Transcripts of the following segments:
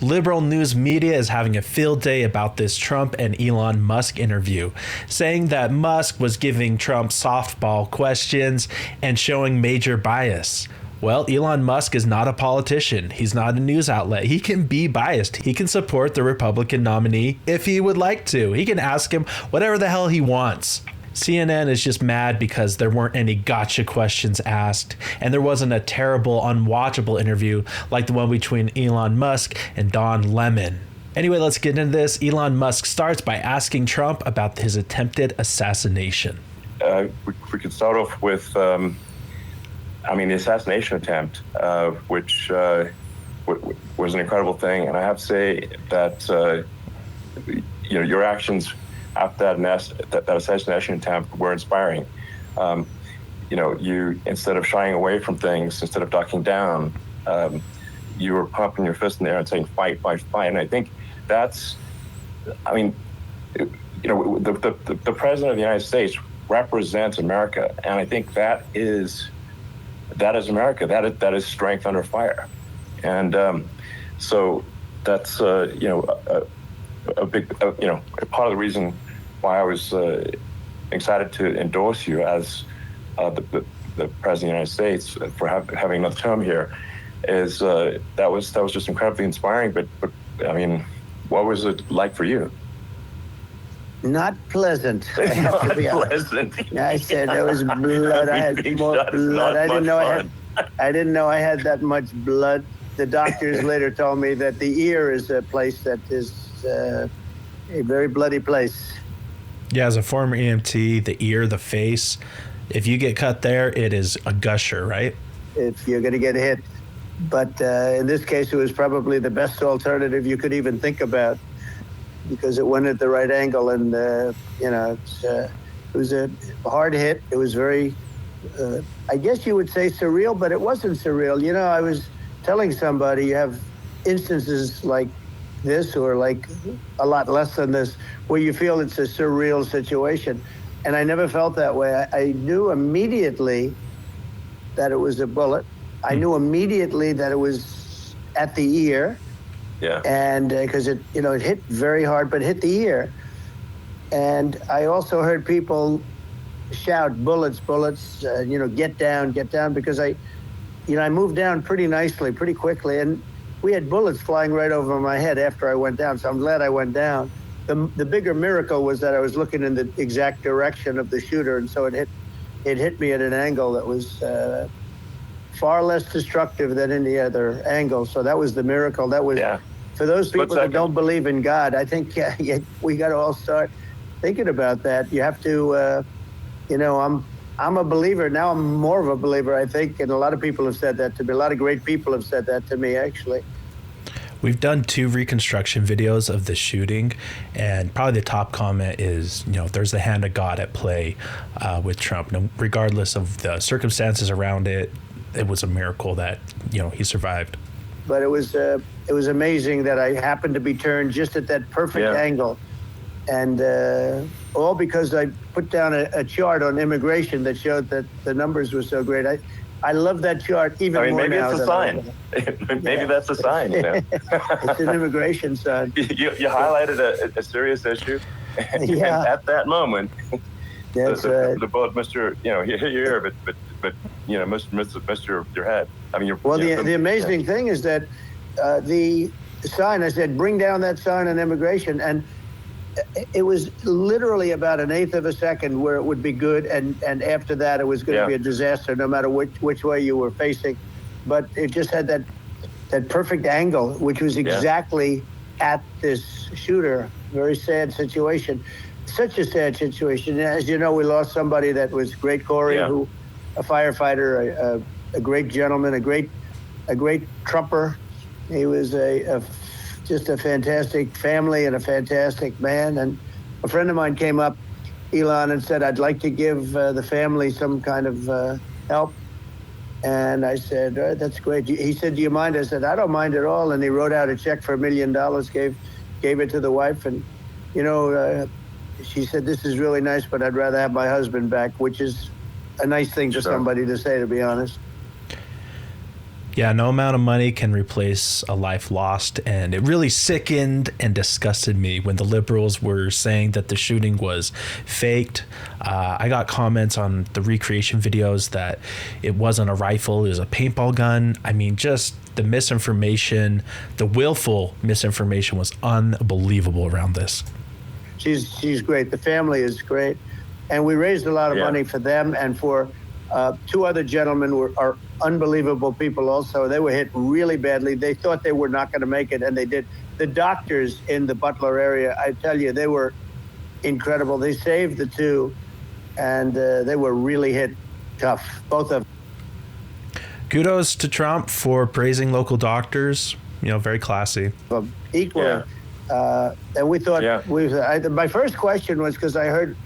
Liberal news media is having a field day about this Trump and Elon Musk interview, saying that Musk was giving Trump softball questions and showing major bias. Well, Elon Musk is not a politician. He's not a news outlet. He can be biased. He can support the Republican nominee if he would like to. He can ask him whatever the hell he wants. CNN is just mad because there weren't any gotcha questions asked, and there wasn't a terrible, unwatchable interview like the one between Elon Musk and Don Lemon. Anyway, let's get into this. Elon Musk starts by asking Trump about his attempted assassination. We could start off with, the assassination attempt, which was an incredible thing. And I have to say that, your actions after that assassination attempt were inspiring. You, instead of shying away from things, instead of ducking down, you were pumping your fist in the air and saying, fight, fight, fight. And I think that's, the president of the United States represents America. And I think that is America. That is strength under fire. And so that's, a big, part of the reason why I was excited to endorse you as the president of the United States for having another term here is that was just incredibly inspiring. But what was it like for you? Not pleasant. Not pleasant. I said there was blood. I had more blood. I didn't know I had that much blood. The doctors later told me that the ear is a place that is a very bloody place. Yeah, as a former EMT, the ear, the face, if you get cut there, it is a gusher, right? If you're going to get hit. But in this case, it was probably the best alternative you could even think about because it went at the right angle. And, it was a hard hit. It was very, I guess you would say surreal, but it wasn't surreal. I was telling somebody you have instances like this or like a lot less than this where you feel it's a surreal situation. And I never felt that way. I knew immediately that it was a bullet. I knew immediately that it was at the ear. Yeah. And because it hit very hard, but hit the ear. And I also heard people shout, bullets, bullets, get down, because I moved down pretty nicely, pretty quickly. And we had bullets flying right over my head after I went down. So I'm glad I went down. The bigger miracle was that I was looking in the exact direction of the shooter. And so it hit me at an angle that was far less destructive than any other angle. So that was the miracle. That was, for those people that don't believe in God, I think we got to all start thinking about that. You have to, I'm a believer. Now I'm more of a believer, I think. And a lot of people have said that to me. A lot of great people have said that to me, actually. We've done 2 reconstruction videos of the shooting, and probably the top comment is, there's the hand of God at play with Trump. No, regardless of the circumstances around it, it was a miracle that, he survived. But it was amazing that I happened to be turned just at that perfect angle. And all because I put down a chart on immigration that showed that the numbers were so great. I love that chart even more maybe now. It's a sign. Maybe that's a sign. It's an immigration sign. You highlighted a serious issue. And at that moment, the bullet missed your, here, but missed your head. The amazing thing is that the sign, I said, bring down that sign on immigration, and it was literally about an eighth of a second where it would be good, and after that it was going to be a disaster no matter which way you were facing. But it just had that perfect angle, which was exactly at this shooter. Very sad situation. Such a sad situation. As you know, we lost somebody that was great, Corey, who a firefighter, a great gentleman, a great Trumper. He was just a fantastic family and a fantastic man. And a friend of mine came up, Elon, and said, I'd like to give the family some kind of help. And I said, all right, that's great. He said, do you mind? I said, I don't mind at all. And he wrote out a check for $1 million, gave it to the wife. And, she said, this is really nice, but I'd rather have my husband back, which is a nice thing for somebody to say, to be honest. Yeah, no amount of money can replace a life lost. And it really sickened and disgusted me when the liberals were saying that the shooting was faked. I got comments on the recreation videos that it wasn't a rifle, it was a paintball gun. I mean, just the misinformation, the willful misinformation was unbelievable around this. She's great. The family is great. And we raised a lot of money for them and for two other gentlemen are unbelievable people also. They were hit really badly. They thought they were not going to make it, and they did. The doctors in the Butler area, I tell you, they were incredible. They saved the two, and they were really hit tough, both of them. Kudos to Trump for praising local doctors. Very classy. Equally. And we thought, my first question was because I heard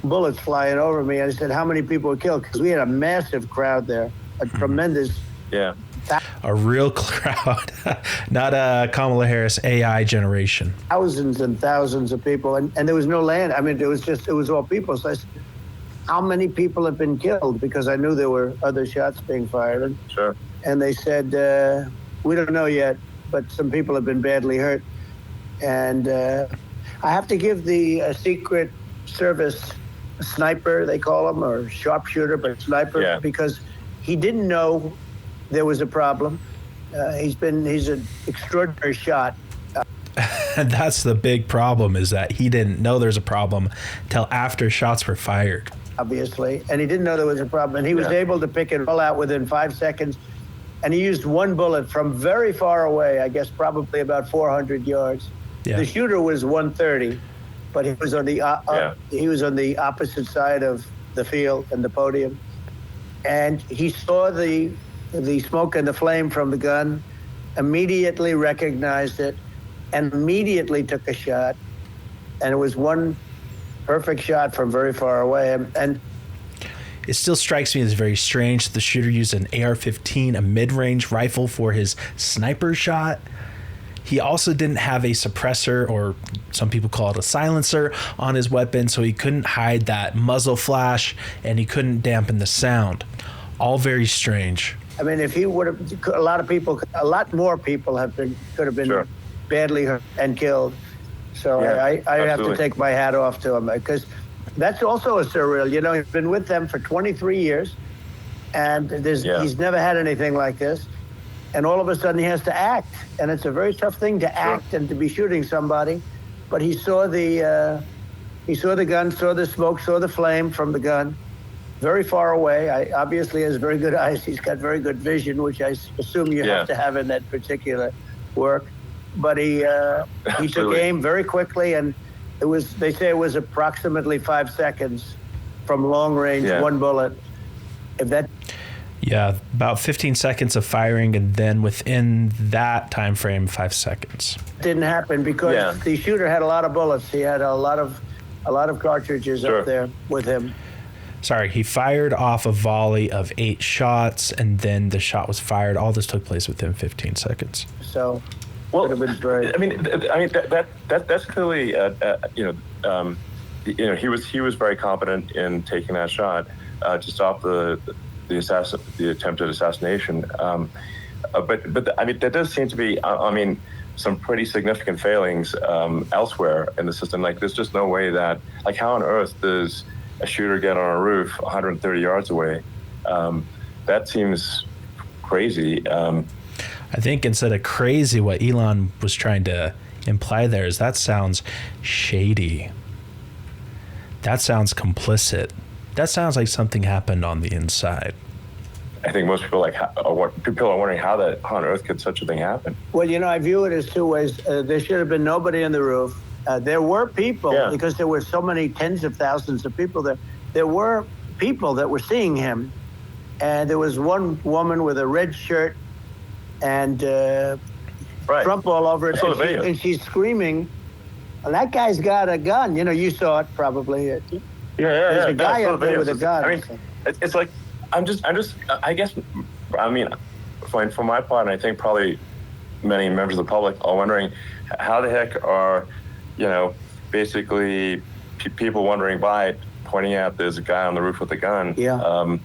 bullets flying over me. I said, how many people were killed? Because we had a massive crowd there, a tremendous. Yeah. A real crowd, not a Kamala Harris AI generation. Thousands and thousands of people. And there was no land. I mean, it was all people. So I said, how many people have been killed? Because I knew there were other shots being fired. Sure. And they said, we don't know yet, but some people have been badly hurt. And I have to give the Secret Service sniper, they call him, or sharpshooter, but sniper, because he didn't know there was a problem. He's an extraordinary shot. And that's the big problem, is that he didn't know there's a problem till after shots were fired. Obviously, and he didn't know there was a problem, and he was able to pick it all out within 5 seconds. And he used one bullet from very far away, I guess probably about 400 yards. Yeah. The shooter was 130. But he was on the opposite side of the field and the podium, and he saw the smoke and the flame from the gun, immediately recognized it, and immediately took a shot. And it was one perfect shot from very far away. And it still strikes me as very strange that the shooter used an AR-15, a mid-range rifle, for his sniper shot. He also didn't have a suppressor, or some people call it a silencer, on his weapon, so he couldn't hide that muzzle flash, and he couldn't dampen the sound. All very strange. I mean, if he would have, a lot more people could have been badly hurt and killed. So I have to take my hat off to him, because that's also a surreal. He's been with them for 23 years, and he's never had anything like this. And all of a sudden he has to act, and it's a very tough thing to act and to be shooting somebody. But he saw the gun, saw the smoke, saw the flame from the gun, very far away. Obviously has very good eyes. He's got very good vision, which I assume you have to have in that particular work. But he took aim very quickly, and they say it was approximately 5 seconds from long range, one bullet. Yeah, about 15 seconds of firing, and then within that time frame, 5 seconds. Didn't happen because the shooter had a lot of bullets. He had a lot of cartridges up there with him. Sorry, he fired off a volley of 8 shots, and then the shot was fired. All this took place within 15 seconds. So, well, I mean, that's clearly, he was very competent in taking that shot to stop the attempted assassination. But I mean, there does seem to be, some pretty significant failings elsewhere in the system. Like, there's just no way that, like, how on earth does a shooter get on a roof 130 yards away? That seems crazy. I think instead of crazy, what Elon was trying to imply there is that sounds shady. That sounds complicit. That sounds like something happened on the inside. I think most people people are wondering how on earth could such a thing happen. Well, I view it as two ways. There should have been nobody on the roof. There were people, because there were so many tens of thousands of people there. There were people that were seeing him, and there was one woman with a red shirt and Trump all over it, and she's screaming. And that guy's got a gun. You saw it probably. There's a guy up there with a gun. I mean, it's like, I guess, for my part, and I think probably many members of the public are wondering, how the heck are, basically people wandering by pointing out there's a guy on the roof with a gun. Yeah.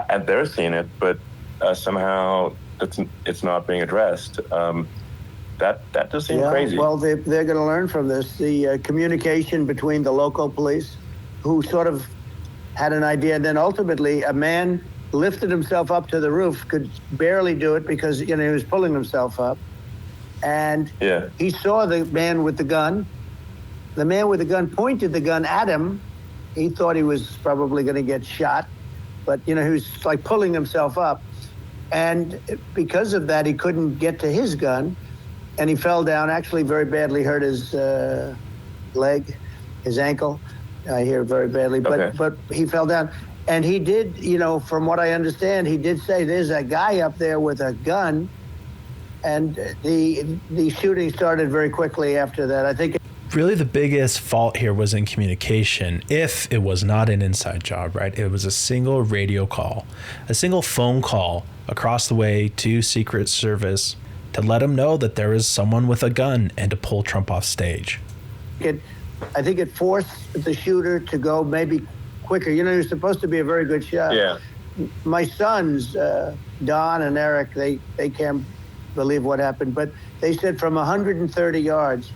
And they're seeing it, but somehow it's not being addressed. That does seem crazy. Well, they're going to learn from this. The communication between the local police, who sort of had an idea, and then ultimately a man lifted himself up to the roof, could barely do it because he was pulling himself up, and he saw the man with the gun. The man with the gun pointed the gun at him. He thought he was probably going to get shot, but he was like pulling himself up, and because of that, he couldn't get to his gun, and he fell down. Actually, very badly hurt his leg, his ankle. I hear very badly, but he fell down. And he did, from what I understand, he did say there's a guy up there with a gun, and the shooting started very quickly after that. I think really the biggest fault here was in communication. If it was not an inside job, right? It was a single radio call, a single phone call across the way to Secret Service to let them know that there is someone with a gun and to pull Trump off stage. I think it forced the shooter to go maybe quicker. He was supposed to be a very good shot. Yeah. My sons, Don and Eric, they can't believe what happened, but they said from 130 yards,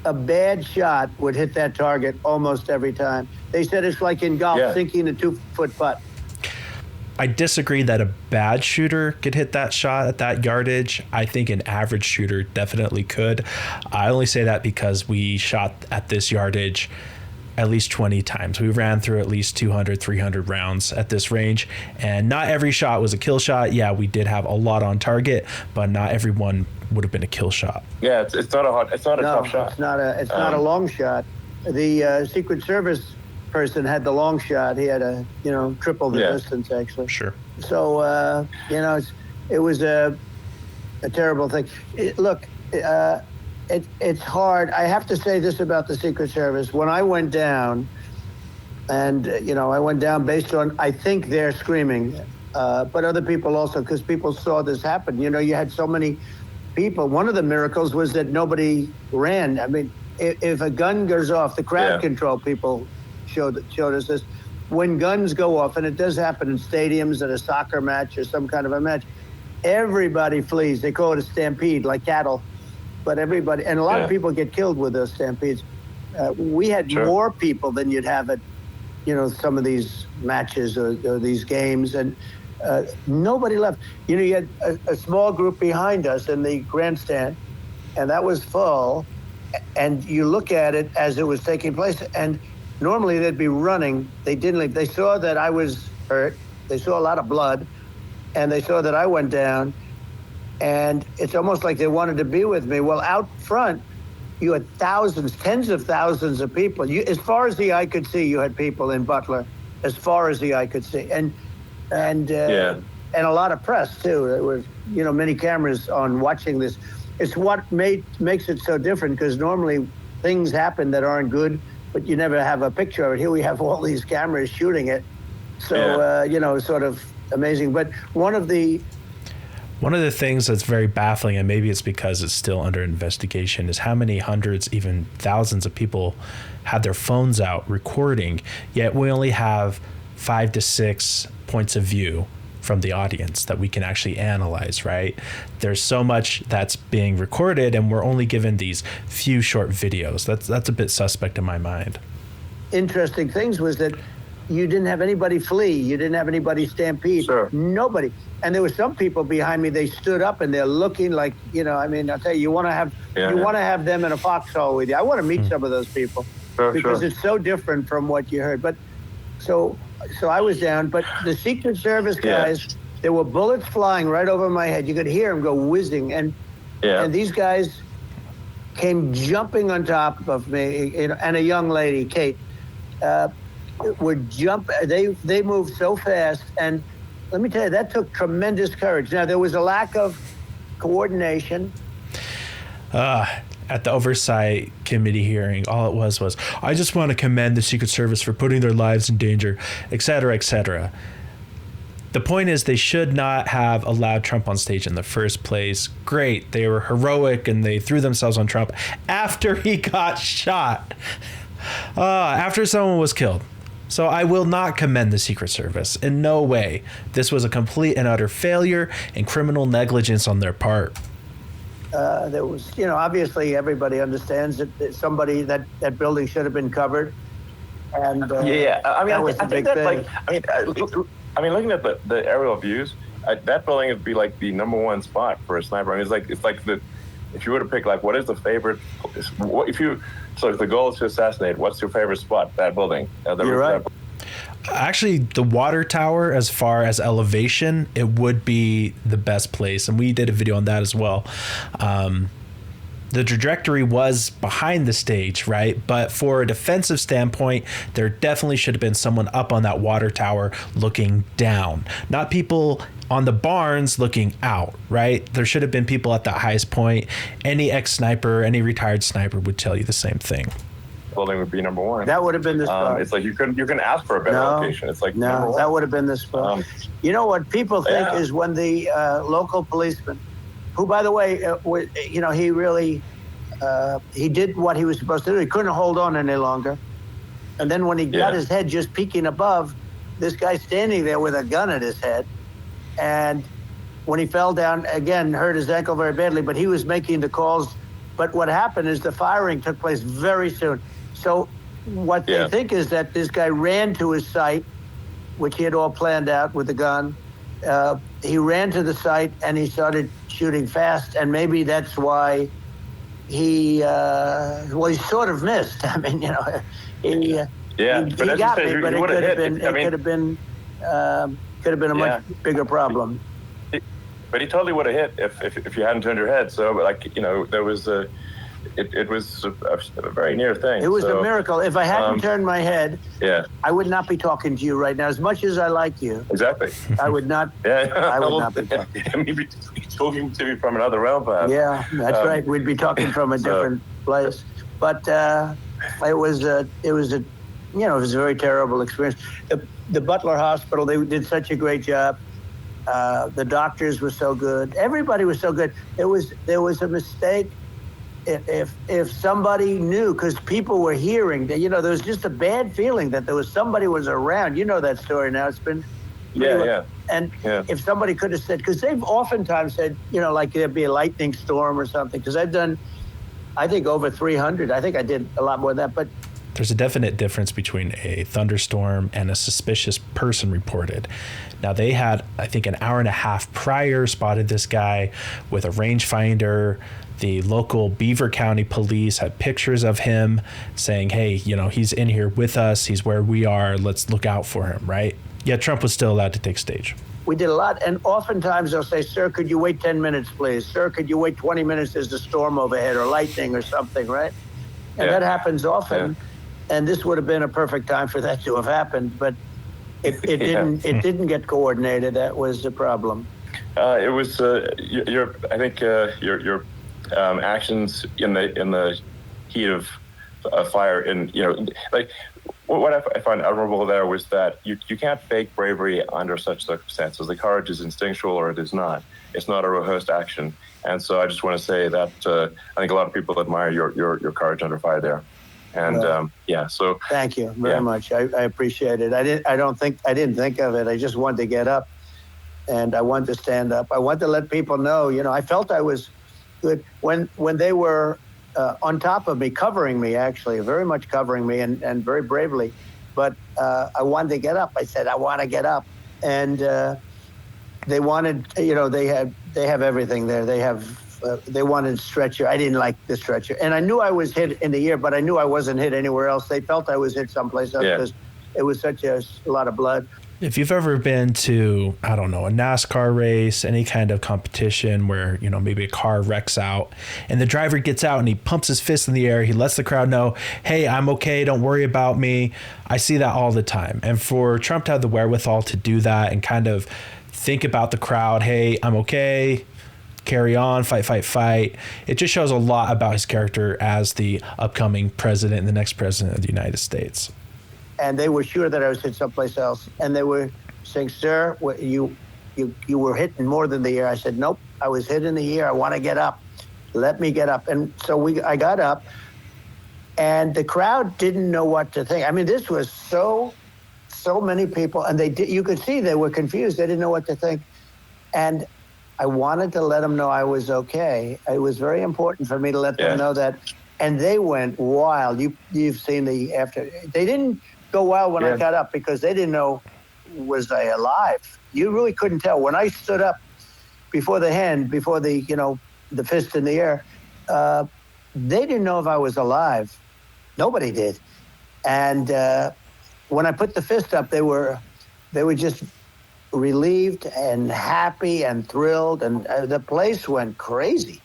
a bad shot would hit that target almost every time. They said it's like in golf, sinking a 2-foot putt. I disagree that a bad shooter could hit that shot at that yardage. I think an average shooter definitely could. I only say that because we shot at this yardage at least 20 times. We ran through at least 200, 300 rounds at this range, and not every shot was a kill shot. Yeah, we did have a lot on target, but not every one would have been a kill shot. Yeah, it's not a tough shot. It's not a long shot. The Secret Service person had the long shot. He had triple the distance, actually. Sure. So it was a terrible thing. It's hard. I have to say this about the Secret Service. When I went down, and I went down based on, I think, their screaming, but other people also, because people saw this happen. You had so many people. One of the miracles was that nobody ran. I mean, if a gun goes off, the crowd control people showed us this. When guns go off, and it does happen in stadiums at a soccer match or some kind of a match, everybody flees. They call it a stampede, like cattle. But everybody, and a lot of people get killed with those stampedes. We had more people than you'd have at, some of these matches or these games, and nobody left. You had a small group behind us in the grandstand, and that was full. And you look at it as it was taking place, and normally they'd be running. They didn't leave. They saw that I was hurt. They saw a lot of blood, and they saw that I went down. And it's almost like they wanted to be with me. Well, out front, you had thousands, tens of thousands of people. As far as the eye could see, you had people in Butler, as far as the eye could see, and a lot of press too. There were many cameras on watching this. It's what makes it so different, because normally things happen that aren't good, but you never have a picture of it. Here we have all these cameras shooting it, so sort of amazing. But one of the things that's very baffling, and maybe it's because it's still under investigation, is how many hundreds, even thousands of people had their phones out recording, yet we only have 5 to 6 points of view from the audience that we can actually analyze, right? There's so much that's being recorded, and we're only given these few short videos. That's a bit suspect in my mind. Interesting things was that you didn't have anybody flee. You didn't have anybody stampede. Sure. Nobody. And there were some people behind me. They stood up and they're looking like, I'll tell you, you want to have them in a foxhole with you. I want to meet some of those people because it's so different from what you heard. But so I was down. But the Secret Service guys, there were bullets flying right over my head. You could hear them go whizzing, and these guys came jumping on top of me, and a young lady, Kate. They moved so fast, and let me tell you, that took tremendous courage. Now, there was a lack of coordination. At the Oversight Committee hearing, all it was, I just want to commend the Secret Service for putting their lives in danger, et cetera, et cetera. The point is, they should not have allowed Trump on stage in the first place. Great, they were heroic, and they threw themselves on Trump after he got shot, after someone was killed. So I will not commend the Secret Service. In no way. This was a complete and utter failure and criminal negligence on their part. There was, obviously everybody understands that somebody, that building should have been covered. And I mean, that was I the big think that, thing. looking at the aerial views, that building would be like the number one spot for a sniper. I mean, it's like if you were to pick, like, what is the favorite, so if the goal is to assassinate, what's your favorite spot? That building. You're right. Actually, the water tower, as far as elevation, it would be the best place. And we did a video on that as well. The trajectory was behind the stage, right? But for a defensive standpoint, there definitely should have been someone up on that water tower looking down, not people on the barns looking out, right? There should have been people at that highest point. Any ex-sniper, any retired sniper would tell you the same thing. Building would be number one. That would have been the spot. It's like you can ask for a better location. It's like no, that would have been the spot. What people think is when the local policeman, who, by the way, he really he did what he was supposed to do. He couldn't hold on any longer, and then when he got his head just peeking above, this guy standing there with a gun at his head, and when he fell down again, hurt his ankle very badly. But he was making the calls. But what happened is the firing took place very soon. So what they think is that this guy ran to his site, which he had all planned out with the gun. He ran to the site and he started shooting fast, and maybe that's why he sort of missed. I mean, he got me, but it could have been a much bigger problem. But he totally would have hit if you hadn't turned your head. So, there was it was a very near thing. It was a miracle. If I hadn't turned my head, I would not be talking to you right now. As much as I like you, exactly, I would not. I would not be talking. I mean, you'd be talking to me from another realm, perhaps. Yeah, that's right. We'd be talking from a different place. But it was a very terrible experience. The Butler Hospital, they did such a great job. The doctors were so good. Everybody was so good. There was a mistake. If somebody knew, because people were hearing that, there was just a bad feeling that somebody was around. You know that story now. It's been And if somebody could have said, because they've oftentimes said, like there'd be a lightning storm or something. Because I've done, I think, over 300. I think I did a lot more than that. But there's a definite difference between a thunderstorm and a suspicious person reported. Now, they had, I think, an hour and a half prior spotted this guy with a rangefinder. The local Beaver County police had pictures of him saying, hey, he's in here with us. He's where we are. Let's look out for him, right? Yet Trump was still allowed to take stage. We did a lot. And oftentimes they'll say, sir, could you wait 10 minutes, please? Sir, could you wait 20 minutes? There's a storm overhead or lightning or something, right? And that happens often. Yeah. And this would have been a perfect time for that to have happened. But it didn't. It didn't get coordinated. That was the problem. It was. I think your actions in the heat of fire, and what I find admirable there was that you can't fake bravery under such circumstances. The courage is instinctual, or it is not. It's not a rehearsed action. And so I just want to say that I think a lot of people admire your courage under fire there. And so thank you very much. I appreciate it. I didn't think of it. I just wanted to get up, and I wanted to stand up. I wanted to let people know. I felt I was good when they were on top of me, covering me, actually, very much covering me, and very bravely. But I wanted to get up. I said, I want to get up, and they wanted. They have everything there. They wanted stretcher. I didn't like the stretcher. And I knew I was hit in the ear, but I knew I wasn't hit anywhere else. They felt I was hit someplace else because it was such a lot of blood. If you've ever been to, I don't know, a NASCAR race, any kind of competition where, maybe a car wrecks out and the driver gets out and he pumps his fist in the air, he lets the crowd know, hey, I'm okay, don't worry about me. I see that all the time. And for Trump to have the wherewithal to do that and kind of think about the crowd, hey, I'm okay, carry on, fight. It just shows a lot about his character as the upcoming president and the next president of the United States. And they were sure that I was hit someplace else. And they were saying, sir, you were hit more than the ear. I said, nope, I was hit in the ear. I want to get up. Let me get up. And so I got up, and the crowd didn't know what to think. I mean, this was so so many people, and you could see they were confused. They didn't know what to think. And I wanted to let them know I was okay. It was very important for me to let them know that. And they went wild. You've seen the after. They didn't go wild when I got up because they didn't know, was I alive? You really couldn't tell. When I stood up before the hand, before the, the fist in the air, they didn't know if I was alive. Nobody did. And when I put the fist up, they were just relieved and happy and thrilled, and the place went crazy.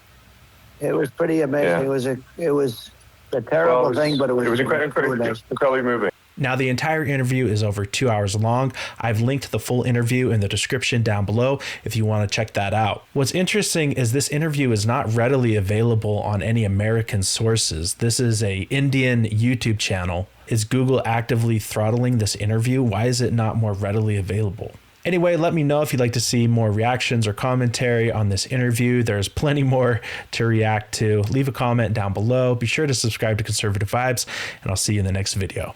It was pretty amazing. Yeah. It was a terrible thing, but it was incredibly moving. Now, the entire interview is over 2 hours long. I've linked the full interview in the description down below if you want to check that out. What's interesting is this interview is not readily available on any American sources. This is an Indian YouTube channel. Is Google actively throttling this interview? Why is it not more readily available? Anyway, let me know if you'd like to see more reactions or commentary on this interview. There's plenty more to react to. Leave a comment down below. Be sure to subscribe to Conservative Vibes, and I'll see you in the next video.